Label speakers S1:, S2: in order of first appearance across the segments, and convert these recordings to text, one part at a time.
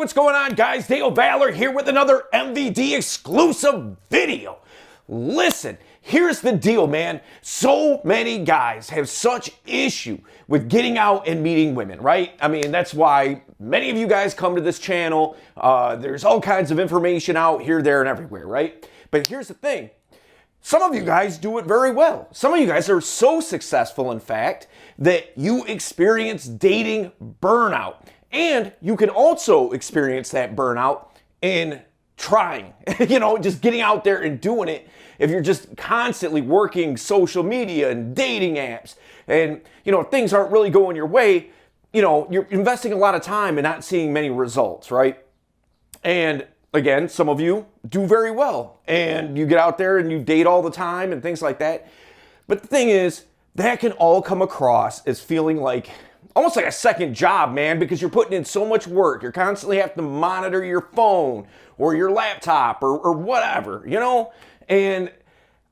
S1: what's going on, guys? Dale Valor here with another MVD exclusive video. Listen, here's the deal, man. So many guys have such issue with getting out and meeting women, right? I mean, that's why many of you guys come to this channel. There's all kinds of information out here, there, and everywhere, right? But here's the thing. Some of you guys do it very well. Some of you guys are so successful, in fact, that you experience dating burnout. And you can also experience that burnout in trying, just getting out there and doing it. If you're just constantly working social media and dating apps and, things aren't really going your way, you're investing a lot of time and not seeing many results, right? And again, some of you do very well and you get out there and you date all the time and things like that. But the thing is, that can all come across as feeling like almost like a second job, man, because you're putting in so much work. You're constantly have to monitor your phone or your laptop or whatever, And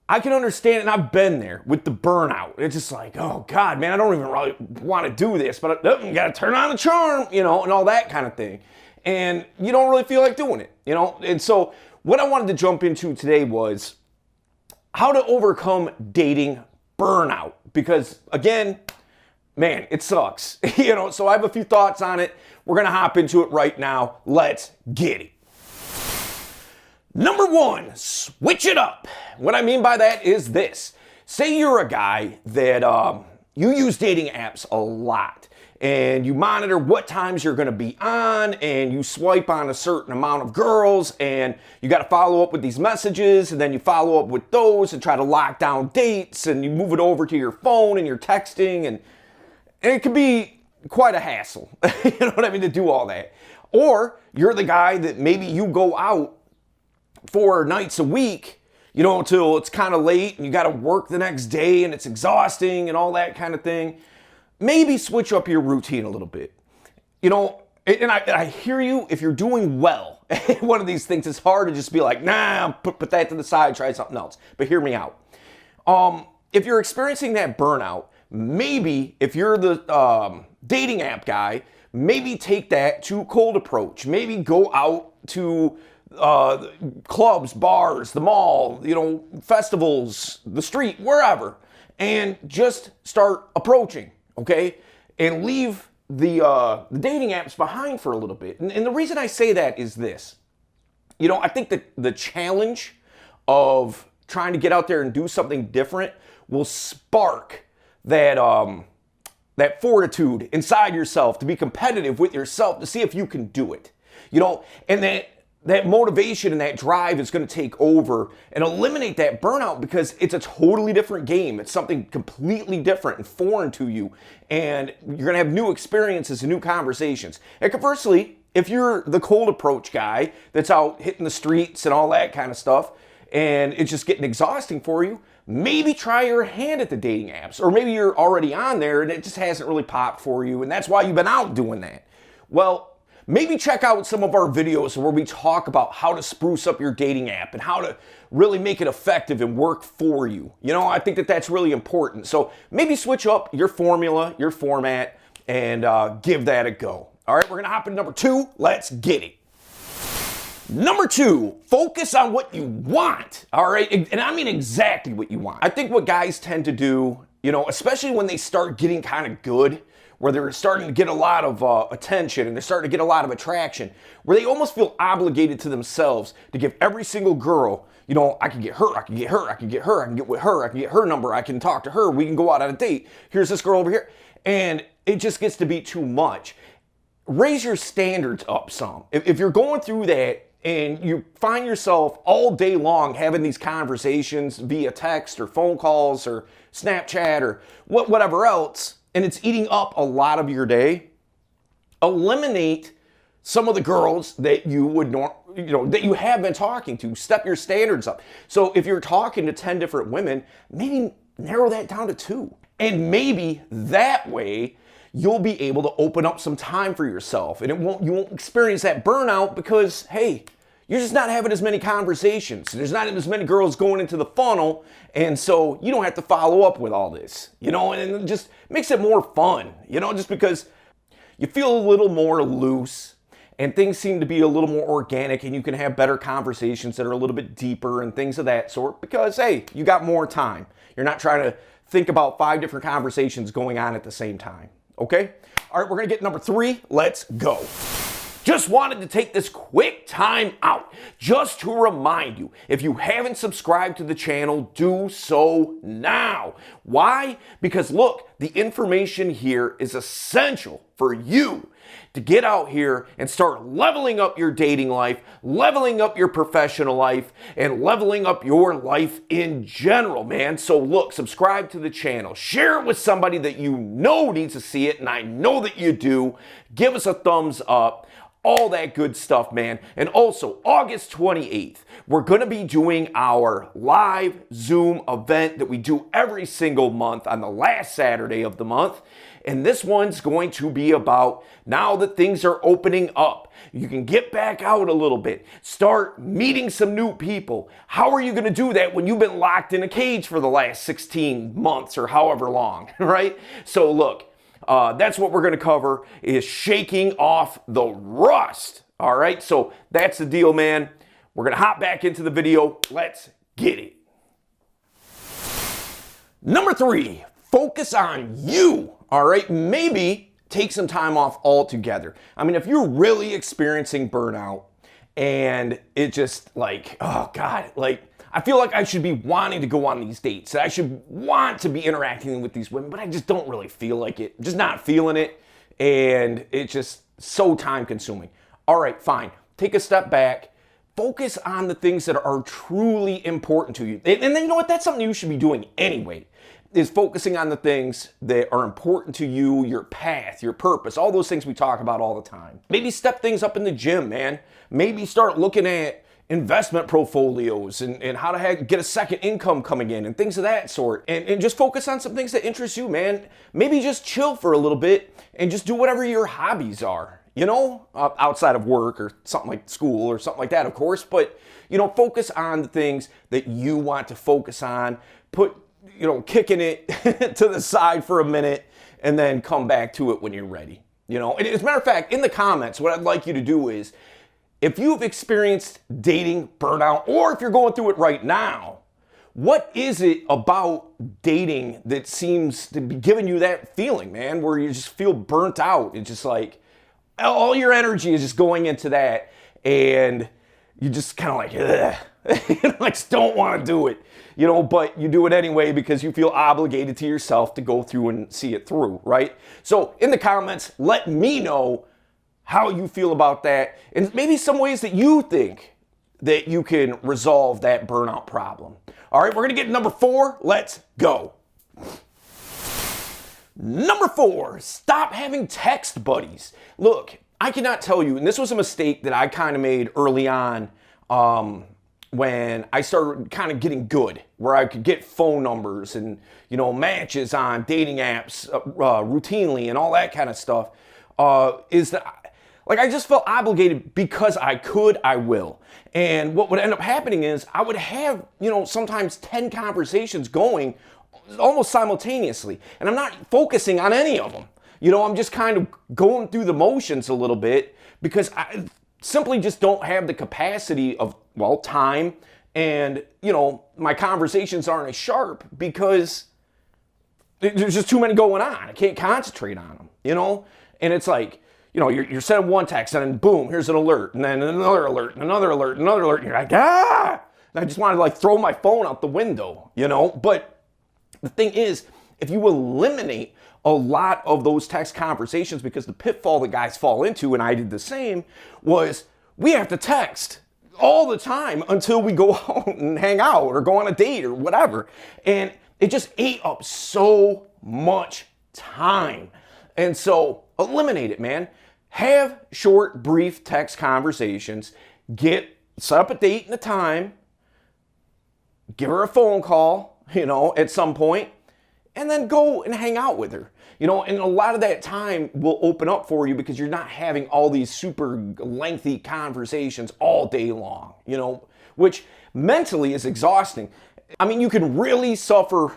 S1: I can understand it, and I've been there with the burnout. It's just like, oh God, man, I don't even really want to do this, but you got to turn on the charm, and all that kind of thing. And you don't really feel like doing it, And so what I wanted to jump into today was how to overcome dating burnout. Because again, man, it sucks, so I have a few thoughts on it. We're going to hop into it right now. Let's get it. Number one, switch it up. What I mean by that is this. Say you're a guy that you use dating apps a lot and you monitor what times you're going to be on and you swipe on a certain amount of girls and you got to follow up with these messages and then you follow up with those and try to lock down dates and you move it over to your phone and you're texting and it can be quite a hassle, to do all that. Or you're the guy that maybe you go out 4 nights a week, until it's kind of late and you got to work the next day and it's exhausting and all that kind of thing. Maybe switch up your routine a little bit. And I hear you if you're doing well. One of these things, it's hard to just be like, nah, put that to the side, try something else. But hear me out. If you're experiencing that burnout, maybe if you're the dating app guy, maybe take that to cold approach. Maybe go out to clubs, bars, the mall, festivals, the street, wherever, and just start approaching, okay? And leave the dating apps behind for a little bit. And the reason I say that is this. I think that the challenge of trying to get out there and do something different will spark that fortitude inside yourself to be competitive with yourself to see if you can do it. And that motivation and that drive is going to take over and eliminate that burnout because it's a totally different game. It's something completely different and foreign to you. And you're going to have new experiences and new conversations. And conversely, if you're the cold approach guy that's out hitting the streets and all that kind of stuff, and it's just getting exhausting for you, maybe try your hand at the dating apps. Or maybe you're already on there and it just hasn't really popped for you, and that's why you've been out doing that. Well, maybe check out some of our videos where we talk about how to spruce up your dating app and how to really make it effective and work for you. I think that that's really important. So maybe switch up your formula, your format, and give that a go. All right, we're going to hop into number 2. Let's get it. Number 2, focus on what you want, all right? And I mean exactly what you want. I think what guys tend to do, especially when they start getting kind of good, where they're starting to get a lot of attention and they're starting to get a lot of attraction, where they almost feel obligated to themselves to give every single girl, I can get her, I can get her, I can get her, I can get with her, I can get her number, I can talk to her, we can go out on a date, here's this girl over here. And it just gets to be too much. Raise your standards up some. If you're going through that and you find yourself all day long having these conversations via text or phone calls or Snapchat or whatever else, and it's eating up a lot of your day, eliminate some of the girls that you would that you have been talking to. Step your standards up. So if you're talking to 10 different women, maybe narrow that down to 2. And maybe that way you'll be able to open up some time for yourself and you won't experience that burnout because, hey, you're just not having as many conversations. There's not as many girls going into the funnel, and so you don't have to follow up with all this, and it just makes it more fun, just because you feel a little more loose and things seem to be a little more organic, and you can have better conversations that are a little bit deeper and things of that sort because, hey, you got more time. You're not trying to think about 5 different conversations going on at the same time, okay? All right, we're gonna get number 3. Let's go. Just wanted to take this quick time out just to remind you, if you haven't subscribed to the channel, do so now. Why? Because look, the information here is essential for you to get out here and start leveling up your dating life, leveling up your professional life, and leveling up your life in general, man. So look, subscribe to the channel, share it with somebody that you know needs to see it, and I know that you do. Give us a thumbs up. All that good stuff, man. And also, August 28th, we're going to be doing our live Zoom event that we do every single month on the last Saturday of the month. And this one's going to be about, now that things are opening up, you can get back out a little bit, start meeting some new people. How are you going to do that when you've been locked in a cage for the last 16 months or however long, right? So look, that's what we're going to cover, is shaking off the rust. All right, so that's the deal, man. We're going to hop back into the video. Let's get it. Number 3, focus on you. All right, maybe take some time off altogether. I mean, if you're really experiencing burnout and it just like, oh God, like, I feel like I should be wanting to go on these dates. I should want to be interacting with these women, but I just don't really feel like it. Just not feeling it. And it's just so time consuming. All right, fine. Take a step back. Focus on the things that are truly important to you. And then you know what? That's something you should be doing anyway, is focusing on the things that are important to you, your path, your purpose, all those things we talk about all the time. Maybe step things up in the gym, man. Maybe start looking at investment portfolios and how to get a second income coming in and things of that sort. And just focus on some things that interest you, man. Maybe just chill for a little bit and just do whatever your hobbies are, you know, outside of work or something like school or something like that, of course. But, you know, focus on the things that you want to focus on. Put, you know, kicking it to the side for a minute and then come back to it when you're ready. You know, and as a matter of fact, in the comments, what I'd like you to do is, if you've experienced dating burnout, or if you're going through it right now, what is it about dating that seems to be giving you that feeling, man, where you just feel burnt out? It's just like all your energy is just going into that, and you just kind of like, ugh. I just don't want to do it, you know, but you do it anyway because you feel obligated to yourself to go through and see it through, right? So in the comments, let me know how you feel about that, and maybe some ways that you think that you can resolve that burnout problem. All right, we're gonna get to number 4. Let's go. Number 4, stop having text buddies. Look, I cannot tell you, and this was a mistake that I kind of made early on when I started kind of getting good, where I could get phone numbers and, you know, matches on dating apps routinely and all that kind of stuff, is that like I just felt obligated because I could, I will. And what would end up happening is I would have, you know, sometimes 10 conversations going almost simultaneously. And I'm not focusing on any of them. You know, I'm just kind of going through the motions a little bit because I simply just don't have the capacity of, well, time. And, you know, my conversations aren't as sharp because there's just too many going on. I can't concentrate on them, you know? And it's like, you know, you're sending one text and then boom, here's an alert, and then another alert, and another alert, and another alert, and you're like, ah! And I just wanted to like throw my phone out the window, you know? But the thing is, if you eliminate a lot of those text conversations, because the pitfall that guys fall into, and I did the same, was we have to text all the time until we go out and hang out or go on a date or whatever. And it just ate up so much time. And so eliminate it, man. Have short, brief text conversations. Set up a date and a time. Give her a phone call, you know, at some point, and then go and hang out with her. You know, and a lot of that time will open up for you because you're not having all these super lengthy conversations all day long, you know, which mentally is exhausting. I mean, you can really suffer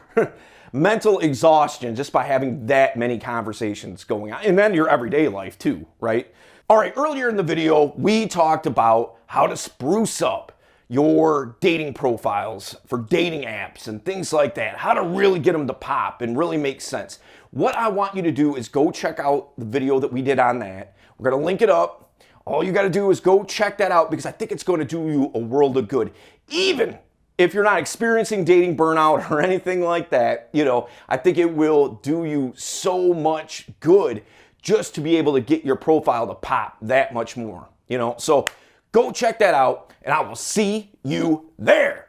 S1: mental exhaustion just by having that many conversations going on. And then your everyday life too, right? All right, earlier in the video, we talked about how to spruce up your dating profiles for dating apps and things like that, how to really get them to pop and really make sense. What I want you to do is go check out the video that we did on that. We're gonna link it up. All you gotta do is go check that out because I think it's gonna do you a world of good. Even if you're not experiencing dating burnout or anything like that, I think it will do you so much good just to be able to get your profile to pop that much more, So go check that out and I will see you there.